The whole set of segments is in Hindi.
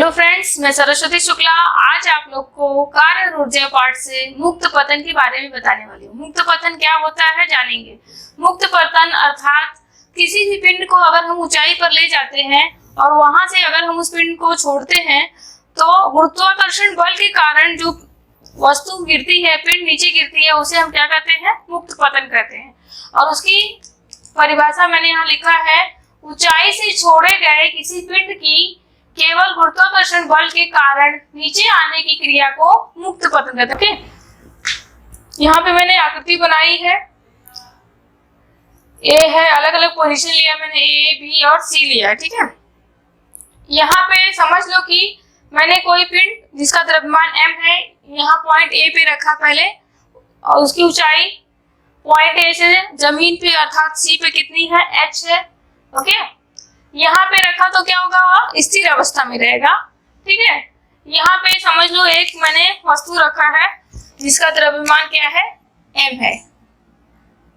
हेलो फ्रेंड्स, मैं सरस्वती शुक्ला आज आप लोग को कार्य और ऊर्जा पाठ से मुक्त पतन के बारे में बताने वाली हूँ। मुक्त पतन क्या होता है जानेंगे। मुक्त पतन अर्थात किसी भी पिंड को अगर हम ऊंचाई पर ले जाते हैं और वहां से अगर हम उस पिंड को छोड़ते हैं तो गुरुत्वाकर्षण बल के कारण जो वस्तु गिरती है, पिंड नीचे गिरती है, उसे हम क्या कहते हैं? मुक्त पतन कहते हैं। और उसकी परिभाषा मैंने यहाँ लिखा है, ऊंचाई से छोड़े गए किसी पिंड की केवल गुरुत्वाकर्षण बल के कारण नीचे आने की क्रिया को मुक्त पतन कहते हैं। यहाँ पे मैंने आकृति बनाई है, ए है, अलग अलग पोजीशन लिया मैंने, ए बी और सी लिया, ठीक है। यहाँ पे समझ लो कि मैंने कोई पिंड जिसका द्रव्यमान m है, यहाँ पॉइंट ए पे रखा पहले, और उसकी ऊंचाई पॉइंट ए से जमीन पे अर्थात सी पे कितनी है? h है, ओके। यहाँ पे रखा तो क्या होगा? स्थिर अवस्था में रहेगा, ठीक है। यहाँ पे समझ लो एक मैंने वस्तु रखा है जिसका द्रव्यमान क्या है? m है।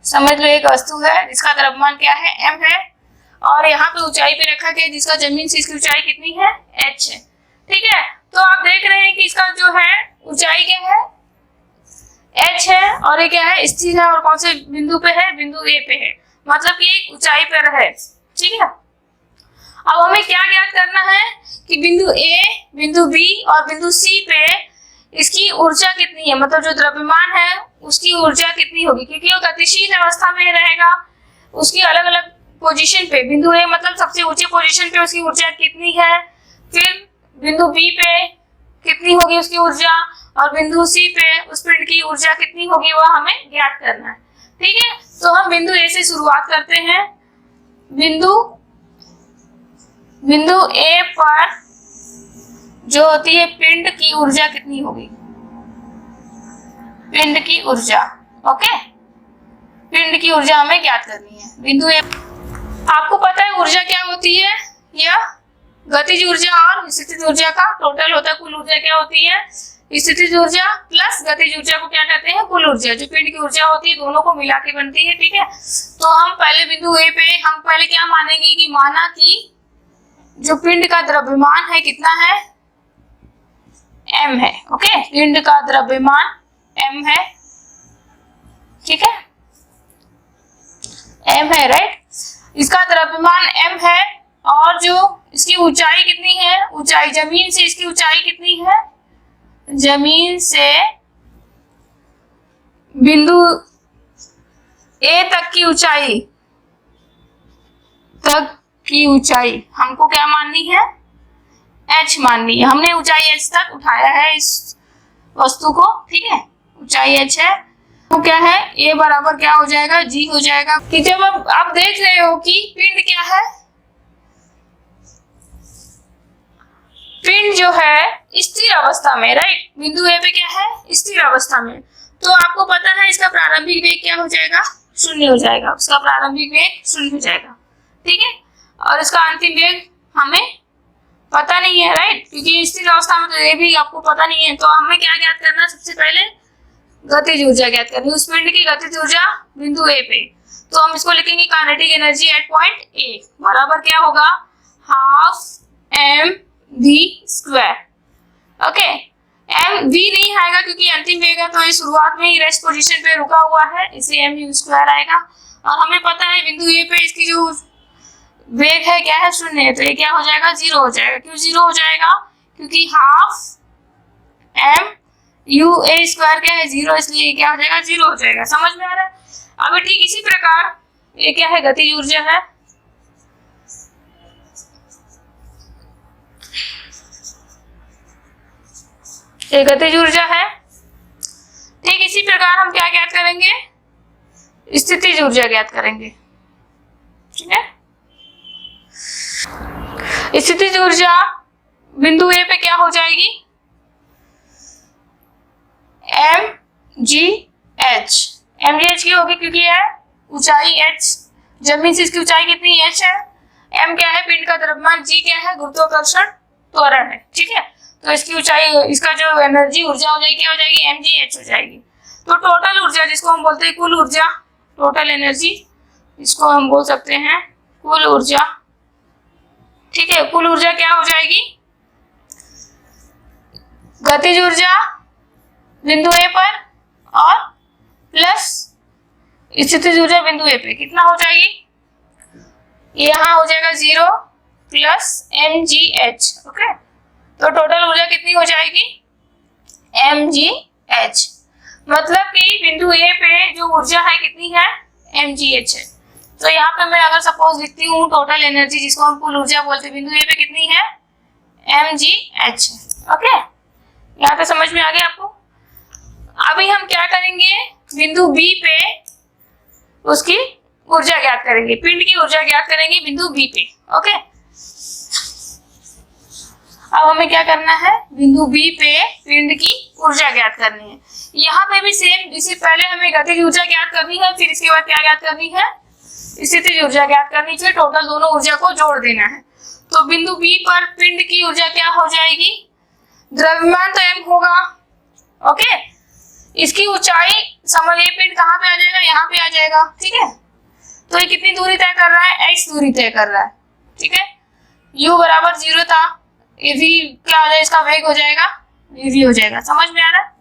समझ लो एक वस्तु है जिसका द्रव्यमान क्या है? m है। और यहाँ पे ऊंचाई पे रखा गया जिसका जमीन से इसकी ऊंचाई कितनी है? h है, ठीक है। तो आप देख रहे हैं कि इसका जो है ऊंचाई क्या है? h है, और ये क्या है? स्थिर है। और कौन से बिंदु पे है? बिंदु ए पे है, मतलब कि एक ऊंचाई पर है, ठीक है। अब हमें क्या ज्ञात करना है कि बिंदु ए, बिंदु बी और बिंदु सी पे इसकी ऊर्जा कितनी है, मतलब जो द्रव्यमान है उसकी ऊर्जा कितनी होगी, क्योंकि वो गतिशील अवस्था में रहेगा। उसकी अलग अलग पोजीशन पे, बिंदु ए मतलब सबसे ऊंचे पोजीशन पे उसकी ऊर्जा कितनी है, फिर बिंदु बी पे कितनी होगी उसकी ऊर्जा, और बिंदु सी पे उस पिंड की ऊर्जा कितनी होगी, वह हमें ज्ञात करना है, ठीक है। तो हम बिंदु ए से शुरुआत करते हैं। बिंदु ए पर जो होती है पिंड की ऊर्जा कितनी होगी? पिंड की ऊर्जा, ओके। पिंड की ऊर्जा हमें ज्ञात करनी है। बिंदु ए, आपको पता है ऊर्जा क्या होती है? यह गतिज ऊर्जा और स्थितिज ऊर्जा का टोटल होता है। कुल ऊर्जा क्या होती है? स्थितिज ऊर्जा प्लस गतिज ऊर्जा को क्या कहते हैं? कुल ऊर्जा। जो पिंड की ऊर्जा होती है दोनों को मिला के बनती है, ठीक है। तो हम पहले बिंदु ए पे हम पहले क्या मानेंगे कि माना कि जो पिंड का द्रव्यमान है कितना है? m है, ओके। पिंड का द्रव्यमान m है, ठीक है, m है, राइट। इसका द्रव्यमान m है और जो इसकी ऊंचाई कितनी है? ऊंचाई जमीन से इसकी ऊंचाई कितनी है? जमीन से बिंदु a तक की ऊंचाई हमको क्या माननी है? h माननी है। हमने ऊंचाई h तक उठाया है इस वस्तु को, ठीक है। ऊंचाई h है, तो क्या है? a बराबर क्या हो जाएगा? g हो जाएगा। कि जब आप देख रहे हो कि पिंड क्या है, पिंड जो है स्थिर अवस्था में, राइट। बिंदु ए पे क्या है? स्थिर अवस्था में। तो आपको पता है इसका प्रारंभिक वेग क्या हो जाएगा? शून्य हो जाएगा। उसका प्रारंभिक वेग शून्य हो जाएगा, ठीक है। और इसका अंतिम वेग हमें पता नहीं है, राइट, क्योंकि स्थिर अवस्था में तो ये भी आपको पता नहीं है। तो हमें क्या ज्ञात करना है? सबसे पहले गतिज ऊर्जा ज्ञात करनी है, उस पिंड की गतिज ऊर्जा बिंदु ए पे। तो हम इसको लिखेंगे kinetic energy at point A बराबर क्या होगा? Half mv², okay. mv नहीं आएगा क्योंकि अंतिम वेग है, तो ये शुरुआत में ही रेस्ट पोजीशन पे रुका हुआ है, इसलिए mv² आएगा। और हमें पता है बिंदु ए पे इसकी जो वेग है क्या है? शून्य है, तो ये क्या हो जाएगा? 0 हो जाएगा। क्यों 0 हो जाएगा? क्योंकि हाफ mu(a²) क्या है? 0, इसलिए क्या हो जाएगा? 0 हो जाएगा। समझ में आ रहा है? अब ठीक इसी प्रकार ये क्या है? गतिज ऊर्जा है, ये गतिज ऊर्जा है। ठीक इसी प्रकार हम क्या ज्ञात करेंगे? स्थितिज ऊर्जा ज्ञात करेंगे, ठीक है। स्थितिज ऊर्जा बिंदु ए पे क्या हो जाएगी? mgh। mgh की होगी क्योंकि है ऊंचाई h, जमीन से इसकी ऊंचाई कितनी? h है। m क्या है? पिंड का द्रव्यमान, g क्या है? गुरुत्वाकर्षण त्वरण है, ठीक है। तो इसकी ऊंचाई, इसका जो एनर्जी ऊर्जा हो जाएगी क्या हो जाएगी? mgh हो जाएगी। तो टोटल ऊर्जा जिसको हम बोलते हैं कुल ऊर्जा, टोटल एनर्जी, इसको हम बोल सकते हैं कुल ऊर्जा, ठीक है। कुल ऊर्जा क्या हो जाएगी? गतिज ऊर्जा बिंदु ए पर और प्लस स्थितिज ऊर्जा बिंदु ए पे कितना हो जाएगी, यहाँ हो जाएगा 0 प्लस mgh। ओके, तो टोटल ऊर्जा कितनी हो जाएगी mgh, मतलब कि बिंदु ए पे जो ऊर्जा है कितनी है mgh है। तो यहाँ पे मैं अगर सपोज लिखती हूँ टोटल एनर्जी जिसको हम कुल ऊर्जा बोलते हैं बिंदु ए पे कितनी है mgh। ओके, यहाँ पे समझ में आ गया आपको। अभी हम क्या करेंगे, बिंदु बी पे उसकी ऊर्जा ज्ञात करेंगे, पिंड की ऊर्जा ज्ञात करेंगे बिंदु बी पे। ओके, अब हमें क्या करना है, बिंदु बी पे पिंड की ऊर्जा ज्ञात करनी है। यहाँ पे भी सेम, इससे पहले हमें गतिज ऊर्जा ज्ञात करनी है, फिर इसके बाद क्या ज्ञात करनी है, स्थितिज ऊर्जा ज्ञात करनी है, टोटल दोनों ऊर्जा को जोड़ देना है। तो बिंदु बी पर पिंड की ऊर्जा क्या हो जाएगी, द्रव्यमान तो m होगा। ओके, इसकी ऊंचाई समझिए, पिंड कहाँ पे आ जाएगा, यहाँ पे आ जाएगा। ठीक है, तो ये कितनी दूरी तय कर रहा है, x दूरी तय कर रहा है। ठीक है, u बराबर 0 था, ये v क्या हो जाएगा, इसका वेग हो जाएगा v हो जाएगा। समझ में आ रहा है।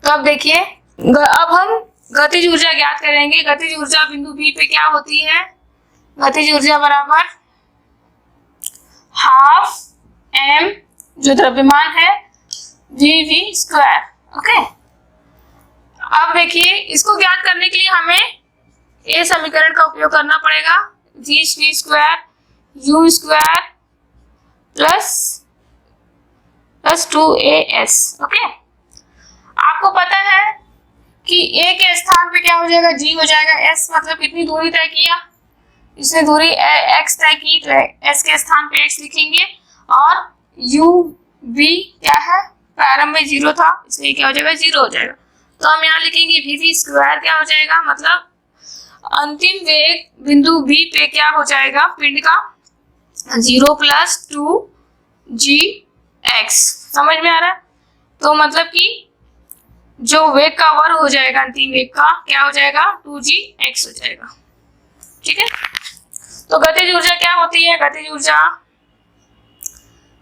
तो अब देखिए, अब हम गतिज ऊर्जा ज्ञात करेंगे। गतिज ऊर्जा बिंदु बी पे क्या होती है, गतिज ऊर्जा बराबर हाफ m जो द्रव्यमान है v स्क्वायर। ओके, अब देखिए, इसको ज्ञात करने के लिए हमें ये समीकरण का उपयोग करना पड़ेगा, v square u square plus 2as। Okay, आपको पता है कि a के स्थान पे क्या हो जाएगा, g हो जाएगा। s मतलब कितनी दूरी तय किया, इसने दूरी x तय की, तो s के स्थान पे x लिखेंगे। और u v क्या है, प्रारंभ में 0 था, इसलिए क्या हो जाएगा 0 हो जाएगा। तो हम यहाँ लिखेंगे v स्क्वायर क्या हो जाएगा, मतलब अंतिम वेग बिंदु b पे क्या हो जाएगा, पिंड का 0 प्लस 2gx। समझ में आ रहा है। तो मतलब कि जो वेग का वर्ग हो जाएगा अंतिम वेग का क्या हो जाएगा, 2gx हो जाएगा। ठीक है, तो गतिज ऊर्जा क्या होती है, गतिज ऊर्जा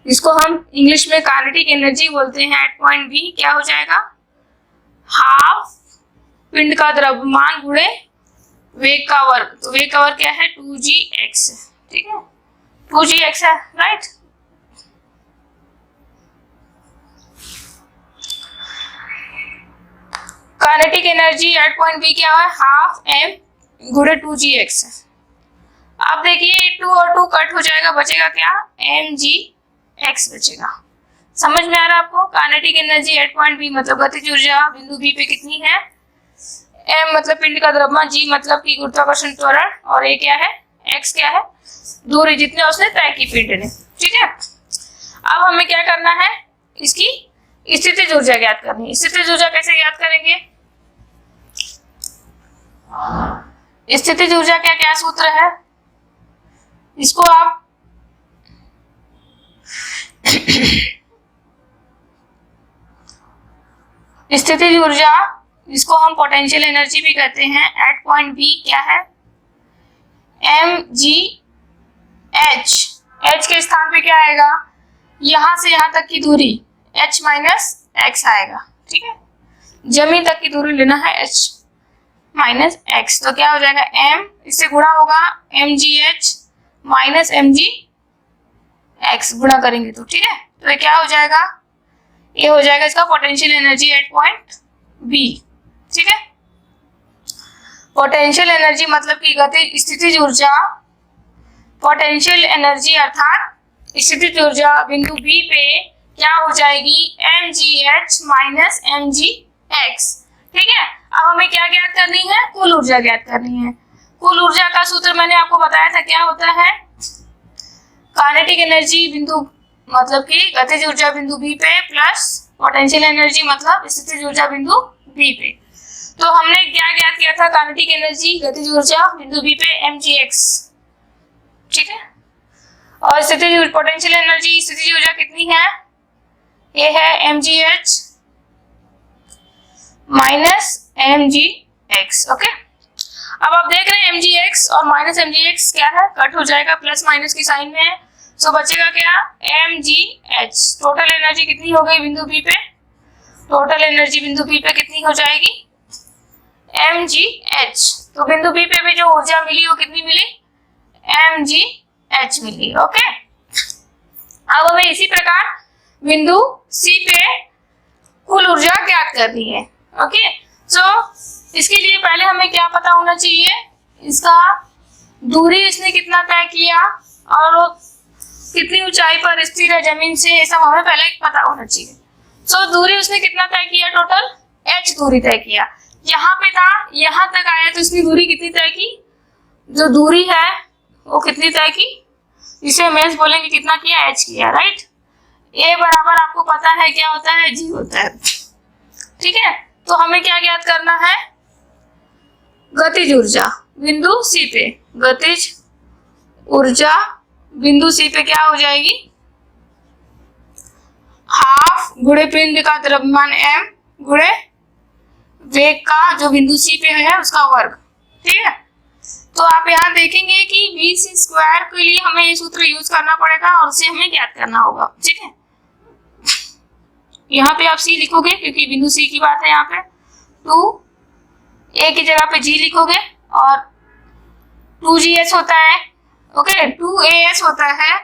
इसको हम इंग्लिश में काइनेटिक एनर्जी बोलते हैं, एट पॉइंट बी क्या हो जाएगा, हाफ पिंड का द्रव्यमान गुणे वेग का वर्ग। तो वेग का वर्ग क्या है, 2gx। ठीक है, 2gx है, right. Kinetic energy at point B क्या है, हाफ m गुणे 2gx है। अब देखिए 2 और 2 कट हो जाएगा, बचेगा क्या, mgx बचेगा। समझ में आ रहा है आपको। Kinetic energy at point B मतलब गतिज ऊर्जा बिंदु बी पे कितनी है, m मतलब पिंड का द्रव्यमान, g मतलब की गुरुत्वाकर्षण त्वरण, और a क्या है, x क्या है, दूरी जितने उसने तय की पिंड ने। ठीक है, अब हमें क्या करना है, इसकी स्थितिज ऊर्जा ज्ञात करनी है। स्थितिज ऊर्जा कैसे ज्ञात करेंगे, स्थितिज ऊर्जा क्या क्या सूत्र है, इसको आप स्थितिज ऊर्जा इसको हम पोटेंशियल एनर्जी भी कहते हैं, एट पॉइंट बी क्या है, mgh। h के स्थान पे क्या आएगा, यहां से यहां तक की दूरी h माइनस x आएगा। ठीक है, जमीन तक की दूरी लेना है h माइनस x, तो क्या हो जाएगा, m इससे गुणा होगा mgh माइनस mgx, गुणा करेंगे तो। ठीक है, तो ये क्या हो जाएगा, ये हो जाएगा इसका potential energy at point B. ठीक है, पोटेंशियल एनर्जी मतलब की गति स्थितिज ऊर्जा, पोटेंशियल एनर्जी अर्थात स्थितिज ऊर्जा बिंदु बी पे क्या हो जाएगी, mgh माइनस mgx। ठीक है, अब हमें क्या ज्ञात करनी है, कुल ऊर्जा ज्ञात करनी है। कुल ऊर्जा का सूत्र मैंने आपको बताया था, क्या होता है, काइनेटिक एनर्जी बिंदु मतलब कि गतिज ऊर्जा बिंदु बी पे प्लस पोटेंशियल एनर्जी मतलब स्थितिज ऊर्जा बिंदु बी पे। तो हमने क्या ज्ञात किया था, काइनेटिक एनर्जी गतिज ऊर्जा बिंदु बी पे mgx। ठीक है, और स्थितिज पोटेंशियल एनर्जी स्थितिज ऊर्जा कितनी है, ये है mgh माइनस mgx। ओके, अब आप देख रहे हैं mgx और माइनस mgx क्या है, कट हो जाएगा, प्लस माइनस की साइन में है, सो बचेगा क्या, mgh। टोटल एनर्जी कितनी हो गई बिंदु बी पे, टोटल एनर्जी बिंदु बी पे कितनी हो जाएगी, mgh। तो बिंदु बी पे भी जो ऊर्जा मिली वो कितनी मिली, mgh मिली। ओके, अब हमें इसी प्रकार बिंदु सी पे कुल ऊर्जा ज्ञात करनी है। ओके, सो इसके लिए पहले हमें क्या पता होना चाहिए, इसका दूरी इसने कितना तय किया और वो कितनी ऊंचाई पर स्थिर है जमीन से, ये सब हमें पहले पता होना चाहिए। सो दूरी उसने कितना तय किया, टोटल h दूरी तय किया। यहाँ पे था, यहाँ तक आया तो इसकी दूरी कितनी तय की, जो दूरी है वो कितनी तय की, इसे हम s बोलेंगे कितना किया, h किया, राइट। a बराबर आपको पता है क्या होता है, g होता है। ठीक है, तो हमें क्या ज्ञात करना है, गतिज ऊर्जा बिंदु सी पे, गतिज ऊर्जा बिंदु सी पे क्या हो जाएगी, हाफ गुणे पिंड का द्रव्यमान m गुणे वेग का जो बिंदु सी पे है उसका वर्ग। ठीक है, तो आप यहाँ देखेंगे कि v² के लिए हमें ये सूत्र यूज करना पड़ेगा और उसे हमें ज्ञात करना होगा। ठीक है, यहाँ पे आप c लिखोगे क्योंकि बिंदु सी की बात है, यहाँ पे 2a की जगह पे g लिखोगे और 2gs होता है। ओके, 2as होता है,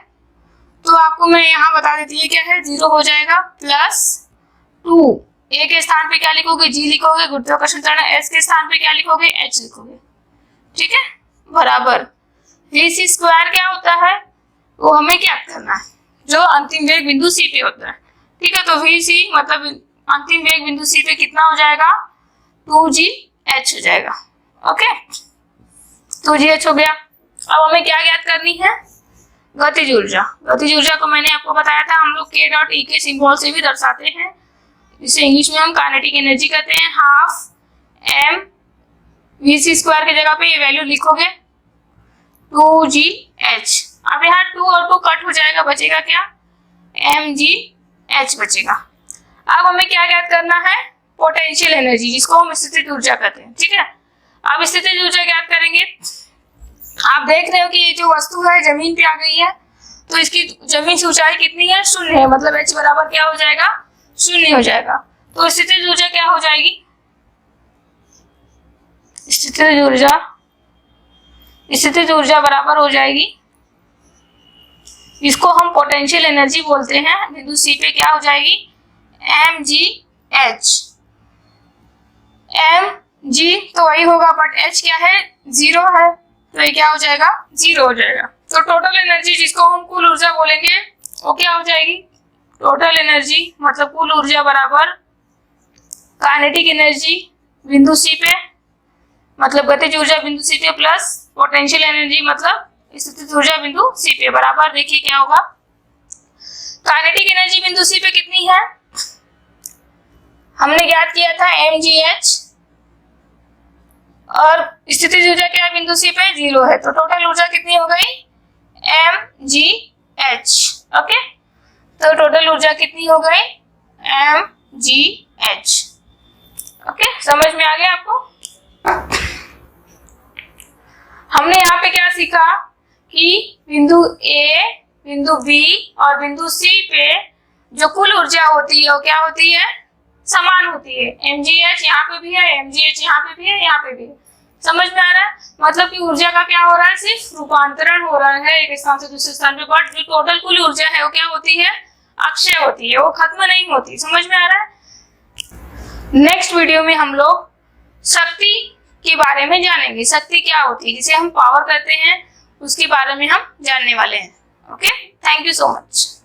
तो आपको मैं यहाँ बता देती है क्या है, 0 हो जाएगा, प्लस 2a के स्थान पे क्या लिखोगे, g लिखोगे, गुरुत्वाकर्षण त्वरण s के स्थान पे क्या लिखोगे, h लिखोगे। ठीक है, बराबर vc² क्या होता है, वो हमें क्या करना है, जो अंतिम वेग बिंदु सी पे होता है। ठीक है, तो vc मतलब अंतिम वेग बिंदु सी पे कितना हो जाएगा, 2gh हो जाएगा। ओके, 2gh हो गया। अब हमें क्या ज्ञात करनी है, गतिज ऊर्जा। गतिज ऊर्जा को मैंने आपको बताया था, हम लोग k डॉट e के सिंबल से भी दर्शाते हैं, इसे इंग्लिश में हम काइनेटिक एनर्जी कहते हैं। हाफ m vc² की जगह पे ये वैल्यू लिखोगे 2gh। अब यहाँ 2 और 2 कट हो जाएगा, बचेगा क्या, mgh बचेगा। अब हमें क्या ज्ञात करना है, पोटेंशियल एनर्जी, जिसको हम स्थितिज ऊर्जा कहते हैं। ठीक है, अब स्थितिज ऊर्जा ज्ञात करेंगे। आप देख रहे हो कि ये जो वस्तु है जमीन पे आ गई है, तो इसकी जमीन से ऊंचाई कितनी है, 0 है, मतलब h बराबर क्या हो जाएगा, 0 हो जाएगा। तो स्थितिज ऊर्जा क्या हो जाएगी, स्थितिज ऊर्जा बराबर हो जाएगी, इसको हम पोटेंशियल एनर्जी बोलते हैं, बिंदु सी पे क्या हो जाएगी, mgh। mg तो वही होगा, बट h क्या है, 0 है, तो ये क्या हो जाएगा, 0 हो जाएगा। तो टोटल एनर्जी जिसको हम कुल ऊर्जा बोलेंगे वो क्या हो जाएगी, टोटल एनर्जी मतलब कुल ऊर्जा बराबर काइनेटिक एनर्जी बिंदु सी पे मतलब गतिज ऊर्जा बिंदु सी पे प्लस पोटेंशियल एनर्जी मतलब स्थितिज ऊर्जा बिंदु सी पे बराबर, देखिए क्या होगा, काइनेटिक एनर्जी बिंदु सी पे कितनी है, हमने ज्ञात किया था mgh, और स्थितिज ऊर्जा क्या है बिंदु सी पे, 0 है, तो टोटल ऊर्जा कितनी हो गई, mgh। ओके, तो टोटल ऊर्जा कितनी हो गई, mgh। ओके, समझ में आ गया आपको। हमने यहाँ पे क्या सीखा कि बिंदु A, बिंदु B और बिंदु C पे जो कुल ऊर्जा होती है वो क्या होती है, समान होती है। mgh यहाँ पे भी है, mgh यहाँ पे भी है, यहाँ पे भी है। समझ में आ रहा है, मतलब कि ऊर्जा का क्या हो रहा है, सिर्फ रूपांतरण हो रहा है एक स्थान से दूसरे स्थान पे, बट जो टोटल कुल ऊर्जा है वो क्या होती है, अक्षय होती है, वो खत्म नहीं होती। समझ में आ रहा है। नेक्स्ट वीडियो में हम लोग शक्ति के बारे में जानेंगे, शक्ति क्या होती है, जिसे हम पावर कहते हैं, उसके बारे में हम जानने वाले हैं। Okay, thank you so much.